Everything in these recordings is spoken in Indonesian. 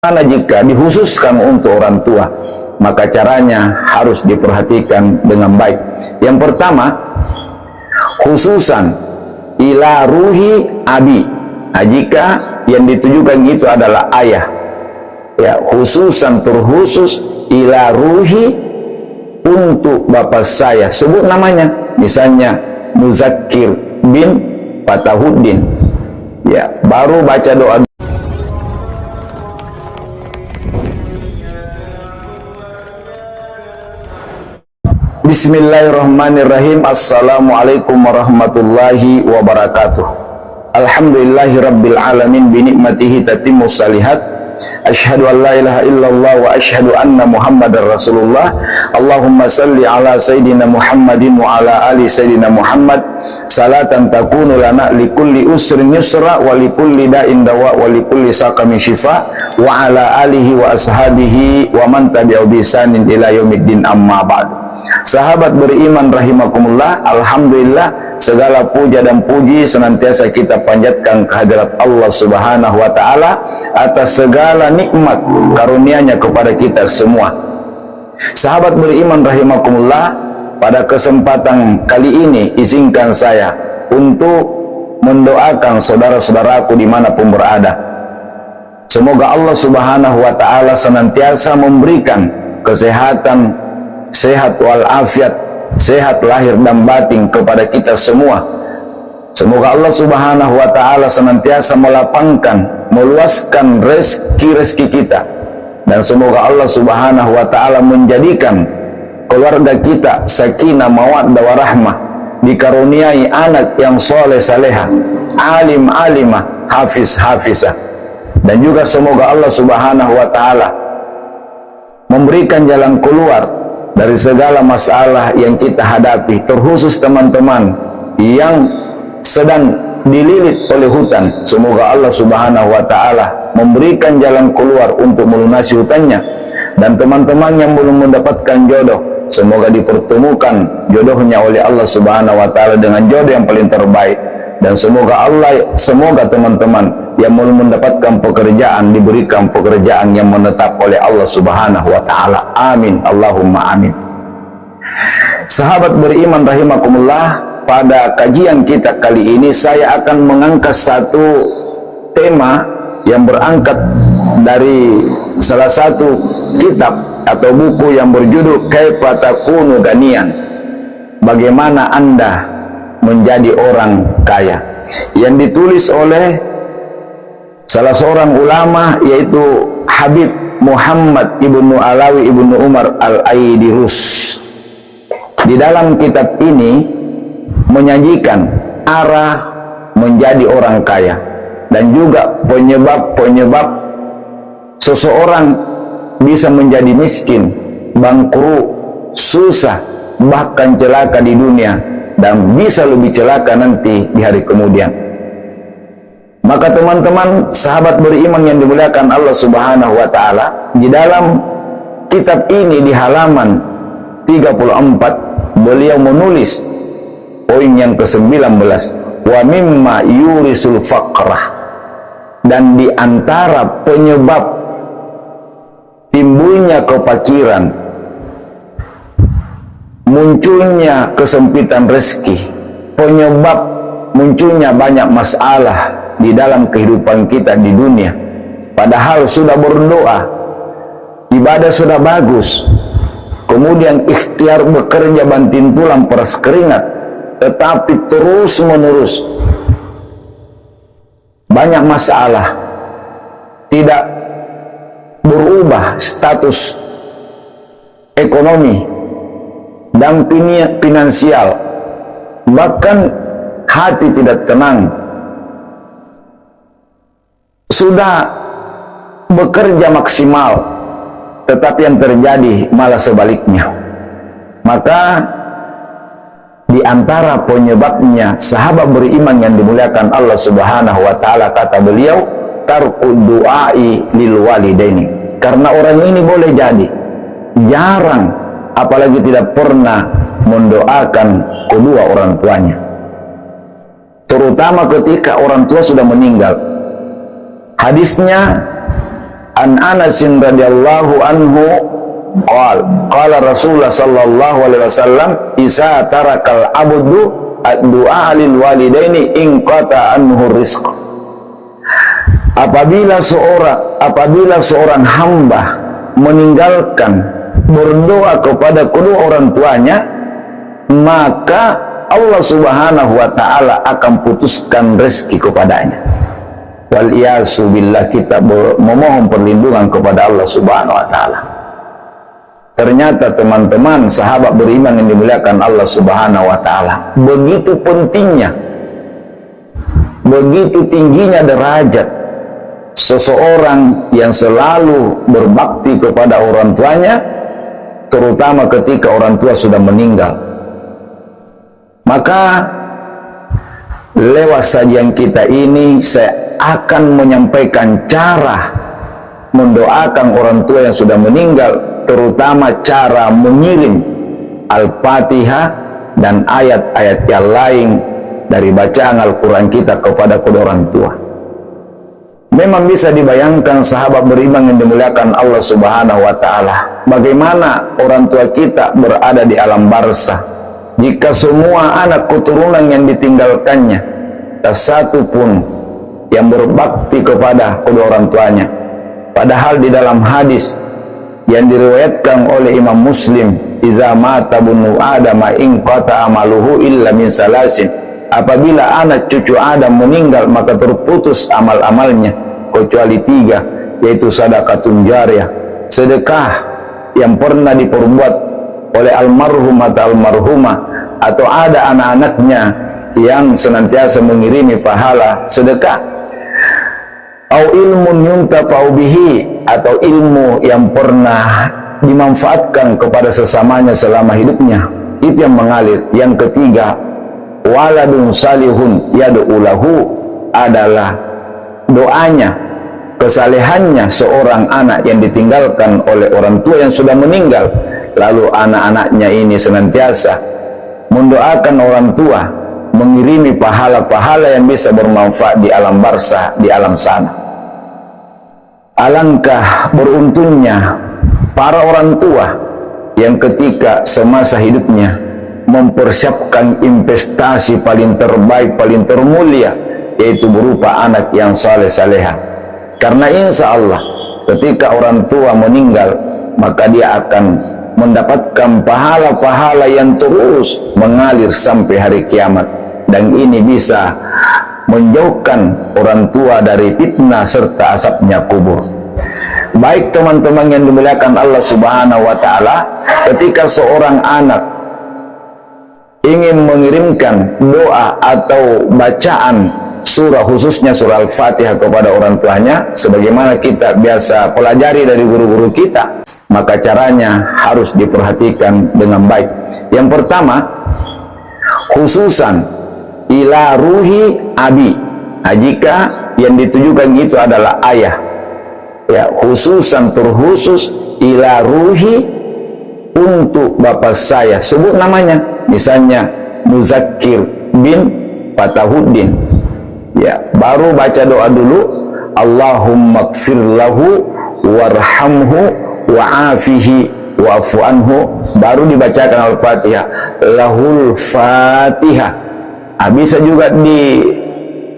Karena jika dikhususkan untuk orang tua, maka caranya harus diperhatikan dengan baik. Yang pertama, khususan ila ruhi abi. Nah, jika yang ditujukan itu adalah ayah, ya, khususan terkhusus ila ruhi, untuk bapak saya, sebut namanya, misalnya Muzakkir bin Fatahuddin, ya, baru baca doa. Bismillahirrahmanirrahim. Assalamualaikum warahmatullahi wabarakatuh. Alhamdulillahi rabbil alamin, binikmatihi tatimmu salihat. Asyhadu an la ilaha illallah wa asyhadu anna muhammadar rasulullah. Allahumma salli ala sayyidina Muhammadin wa ala ali sayyidina Muhammad, salatan takunu lana likulli usrin yusra wa likulli da'in dawa wa likulli saqamin shifa, wa ala alihi wa ashabihi wa man tabi'u bi ihsanin ila yaumiddin, amma ba'du. Sahabat beriman rahimakumullah, alhamdulillah, segala puja dan puji senantiasa kita panjatkan kehadirat Allah Subhanahu wa taala atas segala nikmat karunia-Nya kepada kita semua. Sahabat beriman rahimakumullah, pada kesempatan kali ini izinkan saya untuk mendoakan saudara-saudaraku dimanapun berada. Semoga Allah Subhanahu wa taala senantiasa memberikan kesehatan, sehat walafiat, sehat lahir dan batin kepada kita semua. Semoga Allah Subhanahu wa taala senantiasa melapangkan, meluaskan rezeki kita, dan semoga Allah Subhanahu wa taala menjadikan keluarga kita sakinah mawaddah warahmah, dikaruniai anak yang soleh salehah, alim alimah, hafiz hafizah, dan juga semoga Allah Subhanahu wa taala memberikan jalan keluar dari segala masalah yang kita hadapi, terkhusus teman-teman yang sedang dililit oleh hutang. Semoga Allah Subhanahu wa taala memberikan jalan keluar untuk melunasi hutangnya, dan teman-teman yang belum mendapatkan jodoh, semoga dipertemukan jodohnya oleh Allah Subhanahu wa taala dengan jodoh yang paling terbaik. Dan semoga teman-teman yang belum mendapatkan pekerjaan diberikan pekerjaan yang menetap oleh Allah Subhanahu wa taala. Amin, Allahumma amin. Sahabat beriman rahimakumullah, pada kajian kita kali ini saya akan mengangkat satu tema yang berangkat dari salah satu kitab atau buku yang berjudul Kaifa Takunu Ganiyan, bagaimana Anda menjadi orang kaya, yang ditulis oleh salah seorang ulama, yaitu Habib Muhammad ibnu Alawi ibnu Umar al-Aidirus. Di dalam kitab ini menyajikan arah menjadi orang kaya dan juga penyebab-penyebab seseorang bisa menjadi miskin, bangkrut, susah, bahkan celaka di dunia, dan bisa lebih celaka nanti di hari kemudian. Maka teman-teman sahabat beriman yang dimuliakan Allah Subhanahu wa taala, di dalam kitab ini di halaman 34 beliau menulis poin yang ke-19, wa mimma yurisul faqrah, dan di antara penyebab timbulnya kefakiran, munculnya kesempitan rezeki, penyebab munculnya banyak masalah di dalam kehidupan kita di dunia, padahal sudah berdoa, ibadah sudah bagus, kemudian ikhtiar bekerja banting tulang peras keringat, tetapi terus menerus banyak masalah, tidak berubah status ekonomi dan finansial, bahkan hati tidak tenang, sudah bekerja maksimal, tetapi yang terjadi malah sebaliknya. Maka di antara penyebabnya, sahabat beriman yang dimuliakan Allah Subhanahu wa taala, kata beliau, tarku du'ai lil walidaini, karena orang ini boleh jadi jarang, apalagi tidak pernah mendoakan kedua orang tuanya, terutama ketika orang tua sudah meninggal. Hadisnya An Anas radhiyallahu anhu qala Rasulullah sallallahu alaihi wasallam isa tarakal abdu ad-du'a lil walidaini in qata anhu rizq. Apabila seorang hamba meninggalkan berdoa kepada kedua orang tuanya, maka Allah Subhanahu wa taala akan putuskan rezeki kepadanya. Wal iyasu billah, kita memohon perlindungan kepada Allah Subhanahu wa taala. Ternyata teman-teman sahabat beriman yang dimuliakan Allah Subhanahu wa taala, begitu pentingnya, begitu tingginya derajat seseorang yang selalu berbakti kepada orang tuanya, terutama ketika orang tua sudah meninggal. Maka lewat sajian kita ini saya akan menyampaikan cara mendoakan orang tua yang sudah meninggal, terutama cara mengirim Al-Fatihah dan ayat-ayat yang lain dari bacaan Al-Quran kita kepada kedua orang tua. Memang bisa dibayangkan sahabat beriman yang dimuliakan Allah Subhanahu wa taala, bagaimana orang tua kita berada di alam barzah jika semua anak keturunan yang ditinggalkannya tak satu pun yang berbakti kepada kedua orang tuanya. Padahal di dalam hadis yang diriwayatkan oleh Imam Muslim, iza mata bunu Adam in qata amaluhu illa min salasin, apabila anak cucu Adam meninggal maka terputus amal-amalnya kecuali 3, yaitu sedekahun jariyah, sedekah yang pernah diperbuat oleh almarhum atau almarhumah, atau ada anak-anaknya yang senantiasa mengirimi pahala sedekah, au ilmun yuntafa'u bihi, atau ilmu yang pernah dimanfaatkan kepada sesamanya selama hidupnya, itu yang mengalir. Yang ketiga, waladun salihun yad'u lahu, adalah doanya, kesalehannya seorang anak yang ditinggalkan oleh orang tua yang sudah meninggal, lalu anak-anaknya ini senantiasa mendoakan orang tua, mengirimi pahala-pahala yang bisa bermanfaat di alam barzah, di alam sana. Alangkah beruntungnya para orang tua yang ketika semasa hidupnya mempersiapkan investasi paling terbaik, paling termulia, yaitu berupa anak yang saleh-saleha. Karena insya Allah ketika orang tua meninggal, maka dia akan mendapatkan pahala-pahala yang terus mengalir sampai hari kiamat, dan ini bisa menjauhkan orang tua dari fitnah serta asapnya kubur. Baik teman-teman yang dimuliakan Allah Subhanahu wa taala, ketika seorang anak ingin mengirimkan doa atau bacaan surah, khususnya surah Al-Fatihah, kepada orang tuanya, sebagaimana kita biasa pelajari dari guru-guru kita, maka caranya harus diperhatikan dengan baik. Yang pertama, khususan ila ruhi abi. Nah, jika yang ditujukan itu adalah ayah, ya, khususan terkhusus ila ruhi, untuk bapak saya, sebut namanya, misalnya Muzakkir bin Fatahuddin, ya, baru baca doa dulu, Allahumma gfir lahu warhamhu wa'afihi wa'fu anhu, baru dibacakan Al-Fatihah, lahul Fatihah. Bisa juga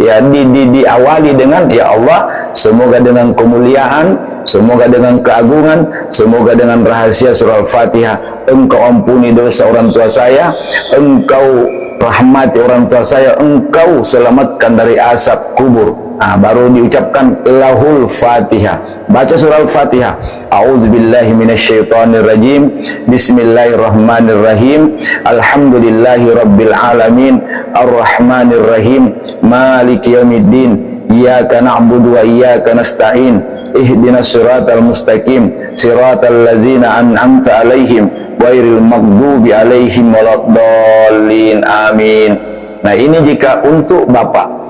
diawali dengan ya Allah, semoga dengan kemuliaan, semoga dengan keagungan, semoga dengan rahasia surah Al-Fatihah Engkau ampuni dosa orang tua saya, Engkau rahmati orang tua saya, Engkau selamatkan dari asap kubur. Baru diucapkan lahul Fatihah. Baca surah Al-Fatihah. A'udzubillahi minasyaitonirrajim. Bismillahirrahmanirrahim. Alhamdulillahi rabbil alamin. Arrahmanirrahim. Maliki yaumiddin. Iyyaka na'budu wa iyyaka nasta'in. Ihdinas siratal mustaqim. Siratal ladzina an'amta 'alaihim ghairil maghdubi 'alaihim waladdallin. Amin. Nah, ini jika untuk bapak.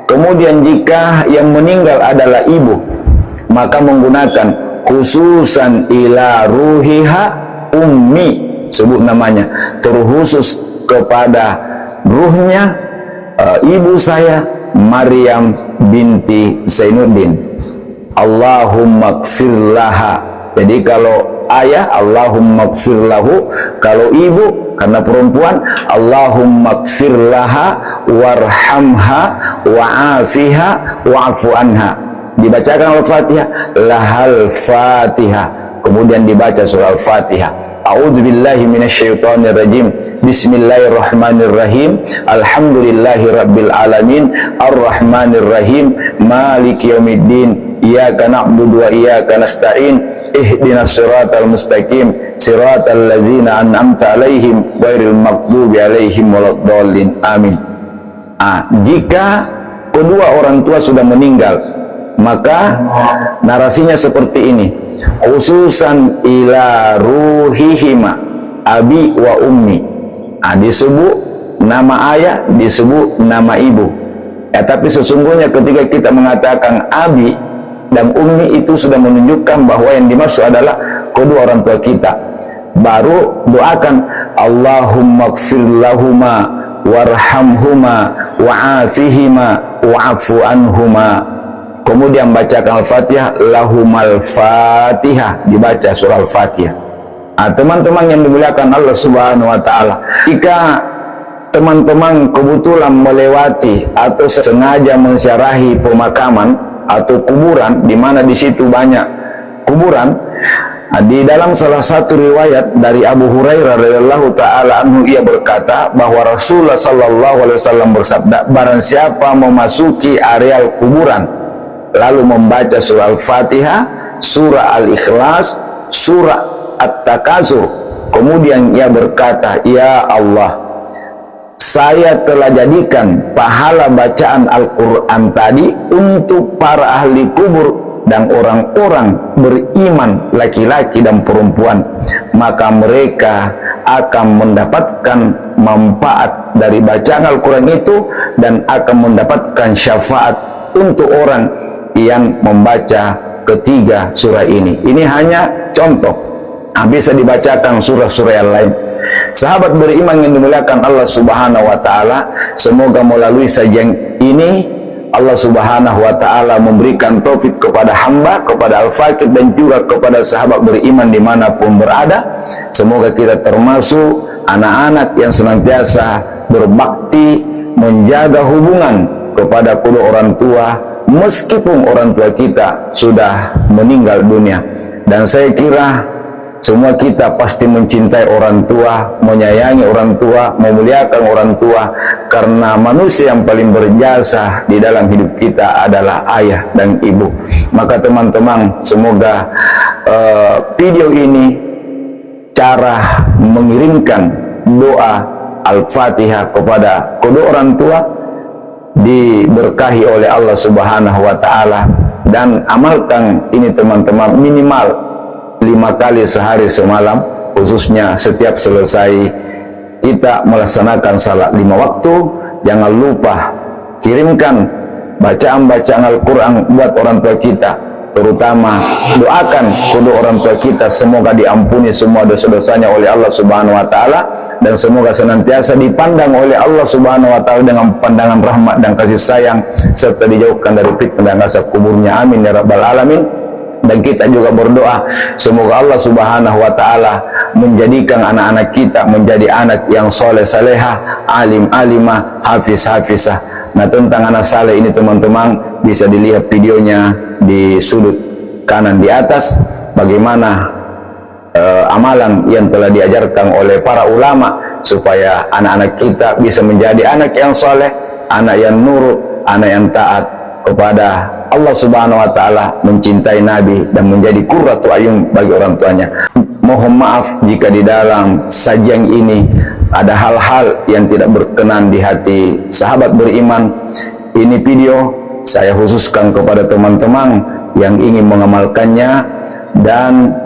Kemudian jika yang meninggal adalah ibu, maka menggunakan khususan ila ruhiha ummi, sebut namanya, terkhusus kepada ruhnya ibu saya Maryam binti Zainuddin. Allahumma gfir laha. Jadi kalau ayah Allahumma gfir lahu, kalau ibu karena perempuan Allahumma gfir laha warhamha wa'afiha wa'afu anha. Dibacakan Al-Fatihah, lahal Fatihah, kemudian dibaca surah Al-Fatihah. A'udzubillahi minasyaitonir rajim. Bismillahirrahmanirrahim. Alhamdulillahirabbil alamin. Arrahmanir rahim. Maliki yaumiddin. Iyyaka na'budu wa iyyaka nasta'in. Ihdinas siratal mustaqim. Siratal ladzina an'amta 'alaihim ghairil maghdubi 'alaihim waladdallin. Amin. Jika kedua orang tua sudah meninggal, maka narasinya seperti ini: khususan ila ruhihima abi wa ummi. Disebut nama ayah, disebut nama ibu. Tapi sesungguhnya ketika kita mengatakan abi dan ummi, itu sudah menunjukkan bahwa yang dimaksud adalah kedua orang tua kita. Baru doakan Allahumma gfir lahuma warhamhuma wa'afihima wa'afu anhuma. Kemudian bacakan Al-Fatihah, lahumal Fatihah, dibaca surah Al-Fatihah. Teman-teman yang dimuliakan Allah Subhanahu wa taala, jika teman-teman kebetulan melewati atau sengaja mensyarahi pemakaman atau kuburan di mana di situ banyak kuburan, di dalam salah satu riwayat dari Abu Hurairah radhiyallahu taala anhu, ia berkata bahwa Rasulullah sallallahu alaihi wasallam bersabda, barang siapa memasuki areal kuburan lalu membaca surah Al-Fatihah, surah Al-Ikhlas, surah At-Takasur, kemudian ia berkata, ya Allah, saya telah jadikan pahala bacaan Al-Quran tadi untuk para ahli kubur dan orang-orang beriman laki-laki dan perempuan, maka mereka akan mendapatkan manfaat dari bacaan Al-Quran itu dan akan mendapatkan syafaat untuk orang yang membaca ketiga surah ini. Ini hanya contoh, bisa dibacakan surah-surah yang lain. Sahabat beriman yang dimuliakan Allah Subhanahu wa taala, semoga melalui sajian ini Allah Subhanahu wa taala memberikan taufik kepada hamba, kepada Al-Fakir, dan juga kepada sahabat beriman dimanapun berada. Semoga kita termasuk anak-anak yang senantiasa berbakti, menjaga hubungan kepada kedua orang tua meskipun orang tua kita sudah meninggal dunia. Dan saya kira semua kita pasti mencintai orang tua, menyayangi orang tua, memuliakan orang tua, karena manusia yang paling berjasa di dalam hidup kita adalah ayah dan ibu. Maka teman-teman, semoga video ini cara mengirimkan doa Al-Fatihah kepada kedua orang tua diberkahi oleh Allah Subhanahu wa taala, dan amalkan ini teman-teman minimal 5 kali sehari semalam, khususnya setiap selesai kita melaksanakan salat 5 waktu. Jangan lupa kirimkan bacaan-bacaan Al-Quran buat orang tua kita, terutama doakan kedua orang tua kita semoga diampuni semua dosa-dosanya oleh Allah Subhanahu wa taala, dan semoga senantiasa dipandang oleh Allah Subhanahu wa taala dengan pandangan rahmat dan kasih sayang, serta dijauhkan dari fitnah dan azab kuburnya. Amin ya rabbal alamin. Dan kita juga berdoa semoga Allah Subhanahu wa taala menjadikan anak-anak kita menjadi anak yang soleh salehah, alim alimah, hafiz hafizah. Nah, tentang anak saleh ini teman-teman bisa dilihat videonya di sudut kanan di atas, bagaimana amalan yang telah diajarkan oleh para ulama supaya anak-anak kita bisa menjadi anak yang soleh, anak yang nurut, anak yang taat kepada Allah Subhanahu wa taala, mencintai Nabi dan menjadi qurratu ayun bagi orang tuanya. Mohon maaf jika di dalam sajian ini ada hal-hal yang tidak berkenan di hati sahabat beriman. Ini video saya khususkan kepada teman-teman yang ingin mengamalkannya, dan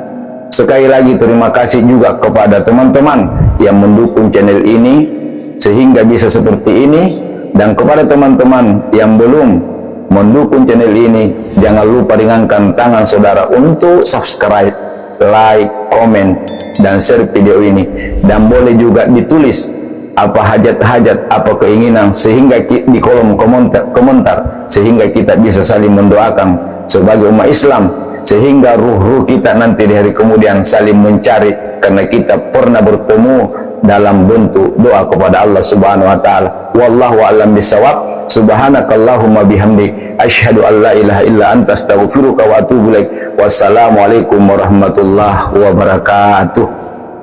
sekali lagi terima kasih juga kepada teman-teman yang mendukung channel ini sehingga bisa seperti ini. Dan kepada teman-teman yang belum mendukung channel ini, jangan lupa ringankan tangan saudara untuk subscribe, like, komen, dan share video ini. Dan boleh juga ditulis apa hajat-hajat, apa keinginan, sehingga di kolom komentar, sehingga kita bisa saling mendoakan sebagai umat Islam, sehingga ruh-ruh kita nanti di hari kemudian saling mencari, karena kita pernah bertemu dalam bentuk doa kepada Allah Subhanahu wa taala. Wallahu a'lam bishawab. Subhanakallahumma bihamdik asyhadu an la ilaha illa anta astaghfiruka wa atubu ilaik. Wassalamualaikum warahmatullahi wabarakatuh.